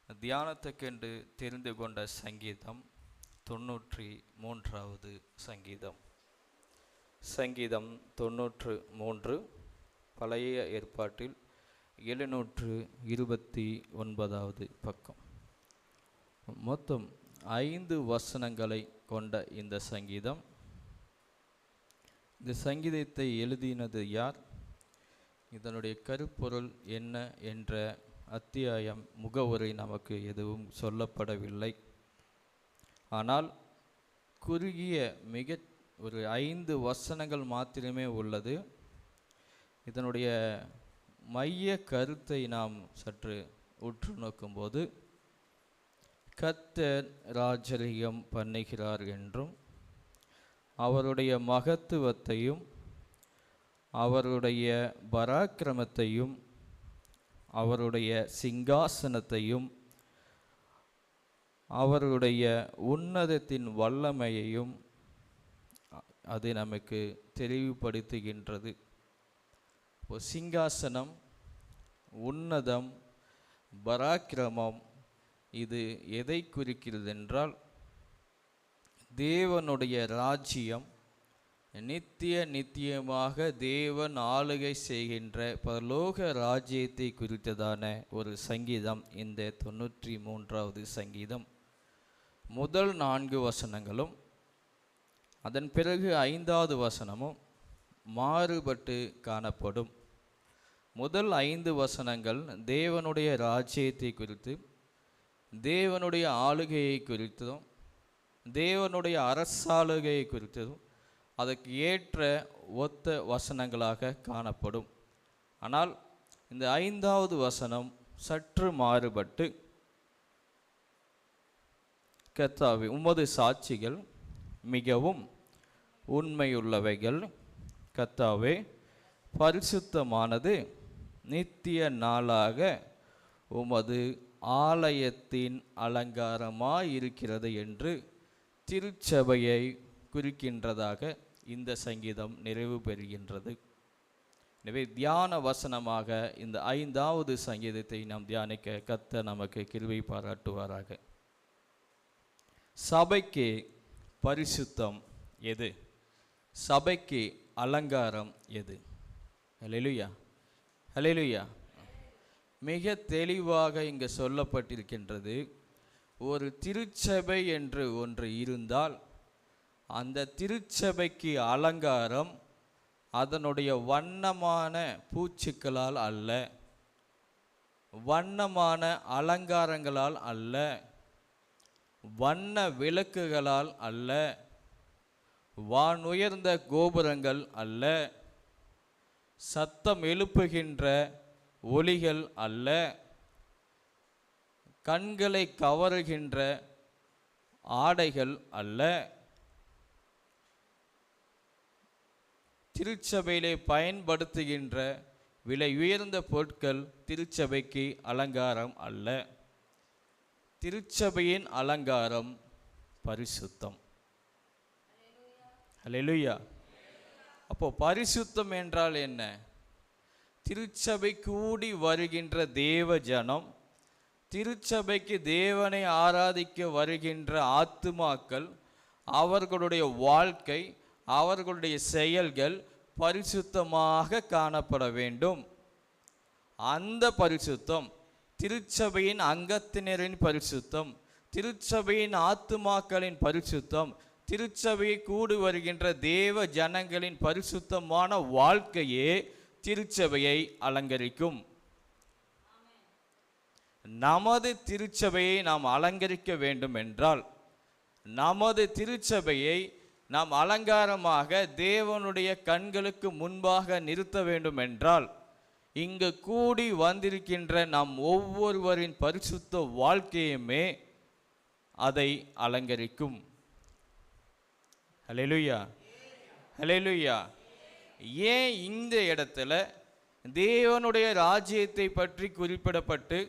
தியானத்துக்கென்று தெரிந்து கொண்ட சங்கீதம் 93வது சங்கீதம். சங்கீதம் 93 பழைய ஏற்பாட்டில் 729வது பக்கம். மொத்தம் 5 வசனங்களை கொண்ட இந்த சங்கீதம். இந்த சங்கீதத்தை எழுதினது யார், இதனுடைய கருப்பொருள் என்ன என்ற அத்தியாயம் முகவுரை நமக்கு எதுவும் சொல்லப்படவில்லை. ஆனால் குறுகிய ஒரு 5 வசனங்கள் மாத்திரமே உள்ளது. இதனுடைய மைய கருத்தை நாம் சற்று உற்று நோக்கும்போது, கர்த்தர் ராஜரிகம் பண்ணுகிறார் என்றும் அவருடைய மகத்துவத்தையும் அவருடைய பராக்கிரமத்தையும் அவருடைய சிங்காசனத்தையும் அவருடைய உன்னதத்தின் வல்லமையையும் அது நமக்கு தெளிவுபடுத்துகின்றது. சிங்காசனம், உன்னதம், பராக்கிரமம் இது எதை குறிக்கிறது என்றால், தேவனுடைய ராஜ்யம் நித்தியமாக தேவன் ஆளுகை செய்கின்ற பரலோக ராஜ்யத்தை குறித்ததான ஒரு சங்கீதம் இந்த 93வது சங்கீதம். முதல் 4 வசனங்களும் அதன் பிறகு 5வது வசனமும் மாறுபட்டு காணப்படும். முதல் 5 வசனங்கள் தேவனுடைய ராஜ்யத்தை குறித்து, தேவனுடைய ஆளுகையை குறித்தும், தேவனுடைய அரசாளுகையை குறித்ததும் அதற்கு ஏற்ற ஒத்த வசனங்களாக காணப்படும். ஆனால் இந்த 5வது வசனம் சற்று மாறுபட்டு, கர்த்தாவே உமது சாட்சிகள் மிகவும் உண்மையுள்ளவைகள், கர்த்தாவே பரிசுத்தமானது நித்திய நாளாக உமது ஆலயத்தின் அலங்காரமாயிருக்கிறது என்று திருச்சபையை குறிக்கின்றதாக இந்த சங்கீதம் நிறைவு பெறுகின்றது. எனவே தியான வசனமாக இந்த 5வது சங்கீதத்தை நாம் தியானிக்க கர்த்தர் நமக்கு கிருபை பாராட்டுவாராக. சபைக்கு பரிசுத்தம் எது? சபைக்கு அலங்காரம் எது? ஹல்லேலூயா, ஹல்லேலூயா. மிக தெளிவாக இங்கு சொல்லப்பட்டிருக்கின்றது. ஒரு திருச்சபை என்று ஒன்று இருந்தால் அந்த திருச்சபைக்கு அலங்காரம் அதனுடைய வண்ணமான பூச்சிக்களால் அல்ல, வண்ணமான அலங்காரங்களால் அல்ல, வண்ண விளக்குகளால் அல்ல, வானுயர்ந்த கோபுரங்கள் அல்ல, சத்தம் எழுப்புகின்ற ஒலிகள் அல்ல, கண்களை கவருகின்ற ஆடைகள் அல்ல. திருச்சபையிலே பயன்படுத்துகின்ற விலை உயர்ந்த பொருட்கள் திருச்சபைக்கு அலங்காரம் அல்ல. திருச்சபையின் அலங்காரம் பரிசுத்தம். ஹல்லேலூயா. அப்போ பரிசுத்தம் என்றால் என்ன? திருச்சபை கூடி வருகின்ற தேவ ஜனம், திருச்சபைக்கு தேவனை ஆராதிக்க வருகின்ற ஆத்துமாக்கள், அவர்களுடைய வாழ்க்கை, அவர்களுடைய செயல்கள் பரிசுத்தமாக காணப்பட வேண்டும். அந்த பரிசுத்தம் திருச்சபையின் அங்கத்தினரின் பரிசுத்தம், திருச்சபையின் ஆத்துமாக்களின் பரிசுத்தம், திருச்சபையை கூடி வருகின்ற தேவ ஜனங்களின் பரிசுத்தமான வாழ்க்கையே திருச்சபையை அலங்கரிக்கும். நமது திருச்சபையை நாம் அலங்கரிக்க வேண்டும் என்றால், நமது திருச்சபையை நாம் அலங்காரமாக தேவனுடைய கண்களுக்கு முன்பாக நிறுத்த வேண்டும் என்றால், இங்கு கூடி வந்திருக்கின்ற நாம் ஒவ்வொருவரின் பரிசுத்த வாழ்க்கையுமே அதை அலங்கரிக்கும். ஹல்லேலூயா, ஹல்லேலூயா. ஏன் இந்த இடத்துல தேவனுடைய ராஜ்யத்தை பற்றி குறிப்பிடப்பட்டு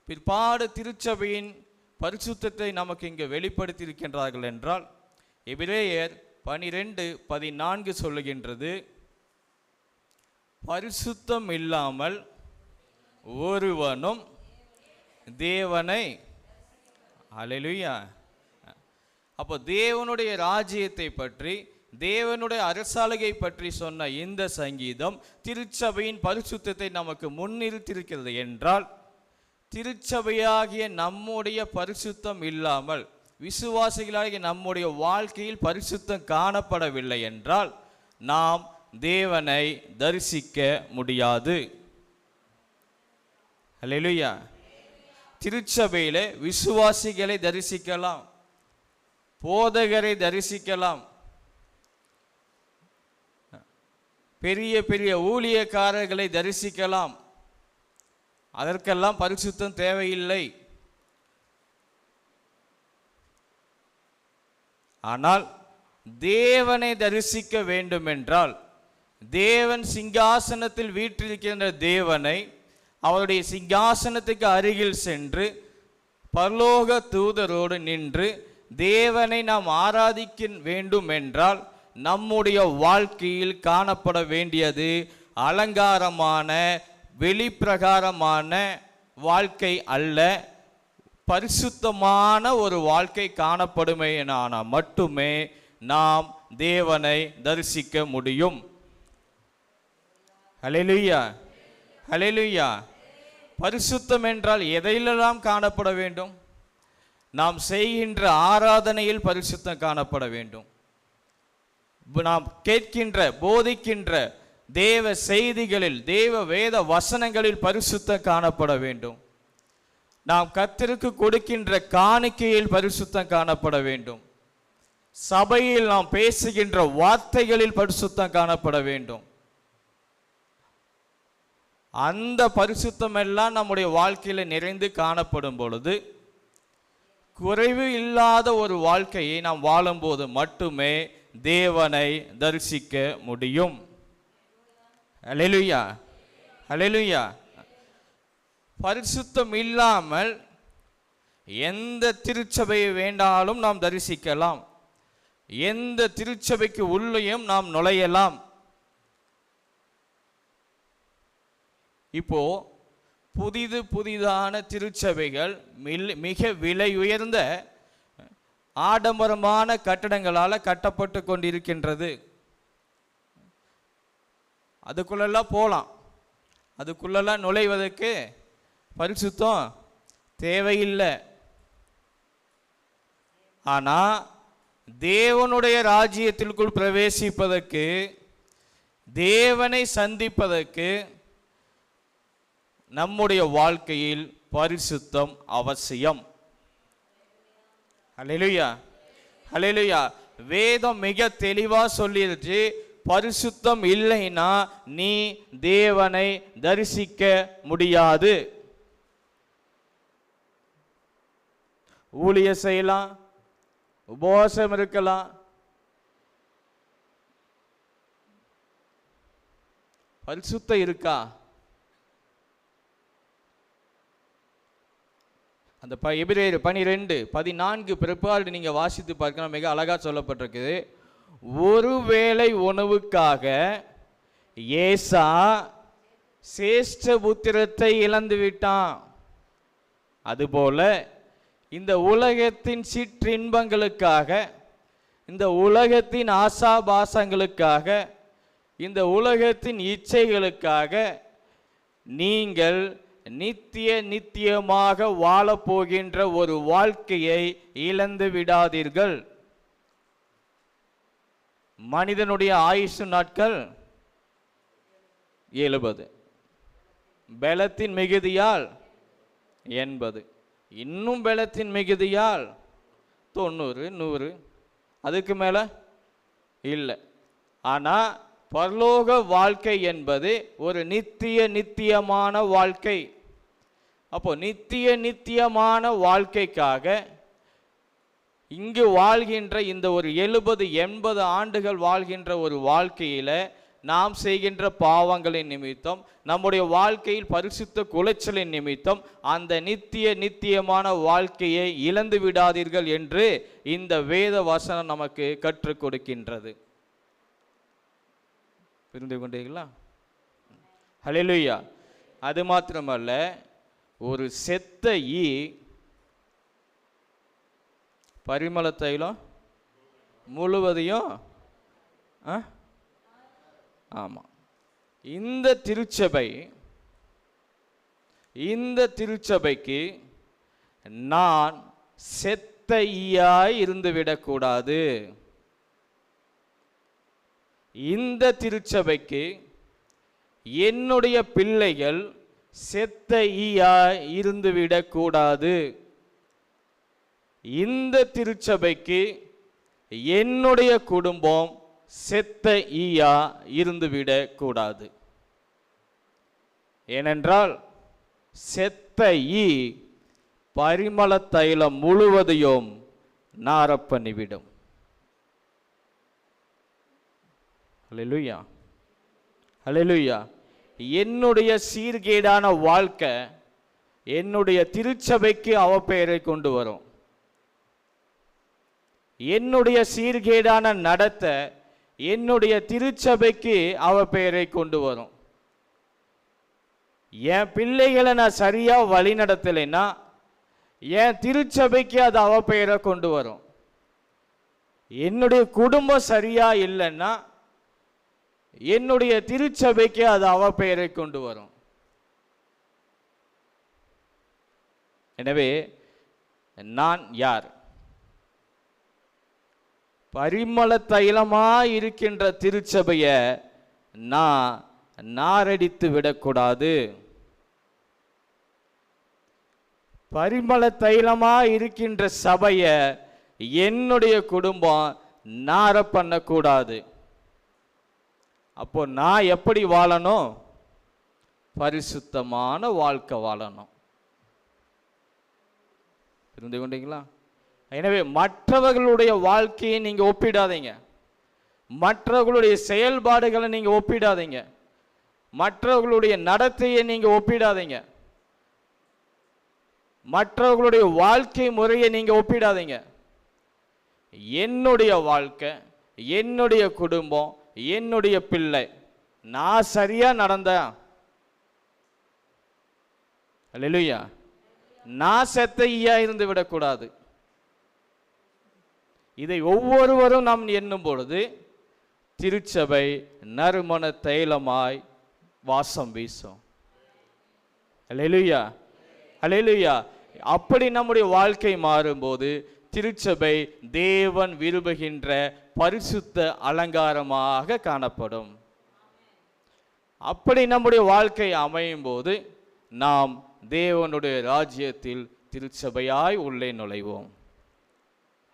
பிற்பாடு திருச்சபையின் பரிசுத்தத்தை நமக்கு இங்கு வெளிப்படுத்தி இருக்கின்றார்கள் என்றால், எபிரேயர் 12:14 சொல்லுகின்றது, பரிசுத்தம் இல்லாமல் ஒருவனும் தேவனை அல்லேலூயா. அப்போ தேவனுடைய ராஜ்யத்தை பற்றி, தேவனுடைய அரசாளுகை பற்றி சொன்ன இந்த சங்கீதம் திருச்சபையின் பரிசுத்தத்தை நமக்கு முன்னிறுத்திருக்கிறது என்றால், திருச்சபையாகிய நம்முடைய பரிசுத்தம் இல்லாமல், விசுவாசிகளாகிய நம்முடைய வாழ்க்கையில் பரிசுத்தம் காணப்படவில்லை என்றால் நாம் தேவனை தரிசிக்க முடியாது. அல்லேலூயா. திருச்சபையிலே விசுவாசிகளை தரிசிக்கலாம், போதகரை தரிசிக்கலாம், பெரிய பெரிய ஊழியக்காரர்களை தரிசிக்கலாம். அதற்கெல்லாம் பரிசுத்தம் தேவையில்லை. ஆனால் தேவனை தரிசிக்க வேண்டுமென்றால், தேவன் சிங்காசனத்தில் வீற்றிருக்கின்ற தேவனை, அவருடைய சிங்காசனத்துக்கு அருகில் சென்று பரலோக தூதரோடு நின்று தேவனை நாம் ஆராதிக்க வேண்டும் என்றால், நம்முடைய வாழ்க்கையில் காணப்பட வேண்டியது அலங்காரமான வெளிப்பிரகாரமான வாழ்க்கை அல்ல, பரிசுத்தமான ஒரு வாழ்க்கை காணப்படுமேயானால் மட்டுமே நாம் தேவனை தரிசிக்க முடியும். அல்லேலூயா, அல்லேலூயா. பரிசுத்தம் என்றால் எதையெல்லாம் காணப்பட வேண்டும்? நாம் செய்கின்ற ஆராதனையில் பரிசுத்தம் காணப்பட வேண்டும். நாம் கேட்கின்ற போதிக்கின்ற தேவ செய்திகளில், தேவ வேத வசனங்களில் பரிசுத்தம் காணப்பட வேண்டும். நாம் கர்த்தருக்கு கொடுக்கின்ற காணிக்கையில் பரிசுத்தம் காணப்பட வேண்டும். சபையில் நாம் பேசுகின்ற வார்த்தைகளில் பரிசுத்தம் காணப்பட வேண்டும். அந்த பரிசுத்தம் எல்லாம் நம்முடைய வாழ்க்கையில நிறைந்து காணப்படும் பொழுது, குறைவு இல்லாத ஒரு வாழ்க்கையை நாம் வாழும்போது மட்டுமே தேவனை தரிசிக்க முடியும். அல்லேலூயா, அல்லேலூயா. பரிசுத்தம் இல்லாமல் எந்த திருச்சபையை வேண்டாலும் நாம் தரிசிக்கலாம், எந்த திருச்சபைக்கு உள்ளேயும் நாம் நுழையலாம். இப்போ புதிதான திருச்சபைகள் மிக விலை உயர்ந்த ஆடம்பரமான கட்டடங்களால் கட்டப்பட்டு கொண்டிருக்கின்றது. அதுக்குள்ளெல்லாம் போகலாம், அதுக்குள்ளெல்லாம் நுழைவதற்கு பரிசுத்தம் தேவையில்லை. ஆனால் தேவனுடைய ராஜ்யத்திற்குள் பிரவேசிப்பதற்கு, தேவனை சந்திப்பதற்கு நம்முடைய வாழ்க்கையில் பரிசுத்தம் அவசியம். அல்லேலூயா, அல்லேலூயா. வேதம் மிக தெளிவா சொல்லிருச்சு, பரிசுத்தம் இல்லைன்னா நீ தேவனை தரிசிக்க முடியாது. ஊழிய செய்யலாம், உபவாசம் இருக்கலாம், பரிசுத்தம் இருக்கா? அந்த எபிரேயர் 12:14 பிற்பாடு நீங்க வாசித்து பார்க்கலாம், மிக அழகா சொல்லப்பட்டிருக்குது. ஒருவேளை உணவுக்காக ஏசா சேஷ்ட புத்திரத்தை இழந்து விட்டான், அதுபோல இந்த உலகத்தின் சிற்றின்பங்களுக்காக, இந்த உலகத்தின் ஆசாபாசங்களுக்காக, இந்த உலகத்தின் இச்சைகளுக்காக நீங்கள் நித்தியமாக வாழப்போகின்ற ஒரு வாழ்க்கையை இழந்து விடாதீர்கள். மனிதனுடைய ஆயுசு நாட்கள் 70, பலத்தின் மிகுதியால் 80, இன்னும் பலத்தின் மிகுதியால் 90, 100, அதுக்கு மேல இல்லை. ஆனா பரலோக வாழ்க்கை என்பது ஒரு நித்தியமான வாழ்க்கை. அப்போ நித்தியமான வாழ்க்கைக்காக இங்கு வாழ்கின்ற இந்த ஒரு 70-80 ஆண்டுகள் வாழ்கின்ற ஒரு வாழ்க்கையில நாம் செய்கின்ற பாவங்களின் நிமித்தம், நம்முடைய வாழ்க்கையில் பரிசுத்த குலைச்சலின் நிமித்தம் அந்த நித்தியமான வாழ்க்கையை இழந்து விடாதீர்கள் என்று இந்த வேத வசனம் நமக்கு கற்றுக் கொடுக்கின்றது. புரிந்து கொண்டீர்களா? ஹல்லேலூயா. அது மாத்திரமல்ல, ஒரு செத்த ஈ பரிமள தைலம் முழுவதையும் ஆமாம். இந்த திருச்சபைக்கு நான் செத்த ஈயாய் இருந்து விடக்கூடாது. இந்த திருச்சபைக்கு என்னுடைய பிள்ளைகள் செத்த ஈயாய் இருந்து விடக்கூடாது. இந்த திருச்சபைக்கு என்னுடைய குடும்பம் செத்த ஈயா இருந்துவிடக்கூடாது. ஏனென்றால் செத்த ஈ பரிமள தைலம் முழுவதையும் நார பண்ணிவிடும். ஹல்லேலூயா, ஹல்லேலூயா. என்னுடைய சீர்கேடான வாழ்க்கை என்னுடைய திருச்சபைக்கு அவப்பெயரை கொண்டு வரும். என்னுடைய சீர்கேடான நடத்தை என்னுடைய திருச்சபைக்கு அவப்பெயரை கொண்டு வரும். என் பிள்ளைகளை நான் சரியா வழி நடத்தலைன்னா என் திருச்சபைக்கு அது அவப்பெயரை கொண்டு வரும். என்னுடைய குடும்பம் சரியா இல்லைன்னா என்னுடைய திருச்சபைக்கு அது அவப்பெயரை கொண்டு வரும். எனவே நான் யார்? பரிமள தைலமா இருக்கின்ற திருச்சபைய நான் நாரடித்து விடக்கூடாது. பரிமள தைலமா இருக்கின்ற சபைய என்னுடைய குடும்பம் நார பண்ணக்கூடாது. அப்போ நான் எப்படி வாழணும்? பரிசுத்தமான வாழ்க்கை வாழணும். புரிந்து கொண்டீங்களா? எனவே மற்றவர்களுடைய வாழ்க்கையை நீங்க ஒப்பிடாதீங்க. மற்றவர்களுடைய செயல்பாடுகளை நீங்க ஒப்பிடாதீங்க. மற்றவர்களுடைய நடத்தையை நீங்க ஒப்பிடாதீங்க. மற்றவர்களுடைய வாழ்க்கை முறையை நீங்க ஒப்பிடாதீங்க. என்னுடைய வாழ்க்கை, என்னுடைய குடும்பம், என்னுடைய பிள்ளை, நான் சரியா நடந்தேன், அல்லேலூயா, நான் செத்த ஈயா இருந்து விடக்கூடாது. இதை ஒவ்வொருவரும் நாம் எண்ணும் பொழுது திருச்சபை நறுமண தைலமாய் வாசம் வீசும். அல்லேலூயா, அல்லேலூயா. அப்படி நம்முடைய வாழ்க்கை மாறும்போது திருச்சபை தேவன் விரும்புகின்ற பரிசுத்த அலங்காரமாக காணப்படும். அப்படி நம்முடைய வாழ்க்கை அமையும் போது நாம் தேவனுடைய ராஜ்யத்தில் திருச்சபையாய் உள்ளே நுழைவோம்.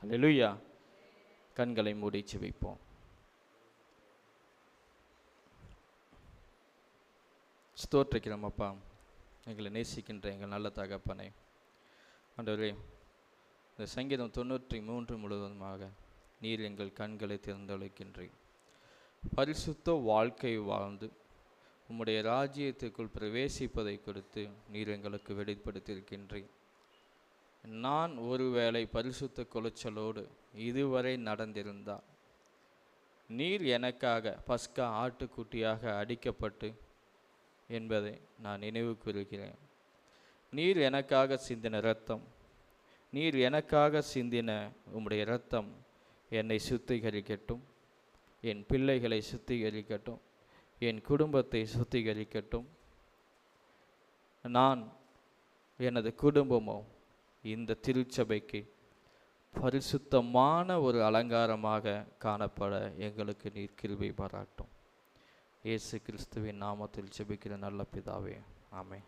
அல்லேலூயா. கண்களை மூடி ஜெபிப்போம். ஸ்தோத்திரிக்கிறோம் அப்பா, எங்களை நேசிக்கின்ற எங்கள் நல்ல தகப்பனே. ஆண்டவரே, இந்த சங்கீதம் 93 முழுவதுமாக நீர் எங்கள் கண்களை திறந்தளிக்கின்றீர். பரிசுத்த வாழ்க்கை வாழ்ந்து உம்முடைய ராஜ்யத்துக்குள் பிரவேசிப்பதை கொடுத்து நீர் எங்களுக்கு வெளிப்படுத்தியிருக்கின்றீர். நான் ஒருவேளை பரிசுத்த குலைச்சலோடு இதுவரை நடந்திருந்தால் நீர் எனக்காக பஸ்கா ஆட்டுக்குட்டியாக அடிக்கப்பட்டு என்பதை நான் நினைவு கூறுகிறேன். நீர் எனக்காக சிந்தின இரத்தம், நீர் எனக்காக சிந்தின உம்முடைய இரத்தம் என்னை சுத்திகரிக்கட்டும், என் பிள்ளைகளை சுத்திகரிக்கட்டும், என் குடும்பத்தை சுத்திகரிக்கட்டும். நான் எனது குடும்பமோ இந்த திருச்சபைக்கு பரிசுத்தமான ஒரு அலங்காரமாக காணப்பட எங்களுக்கு நீர் கிருபை பாராட்டும். இயேசு கிறிஸ்துவின் நாமத்தில் ஜெபிக்கிற நல்ல பிதாவே, ஆமென்.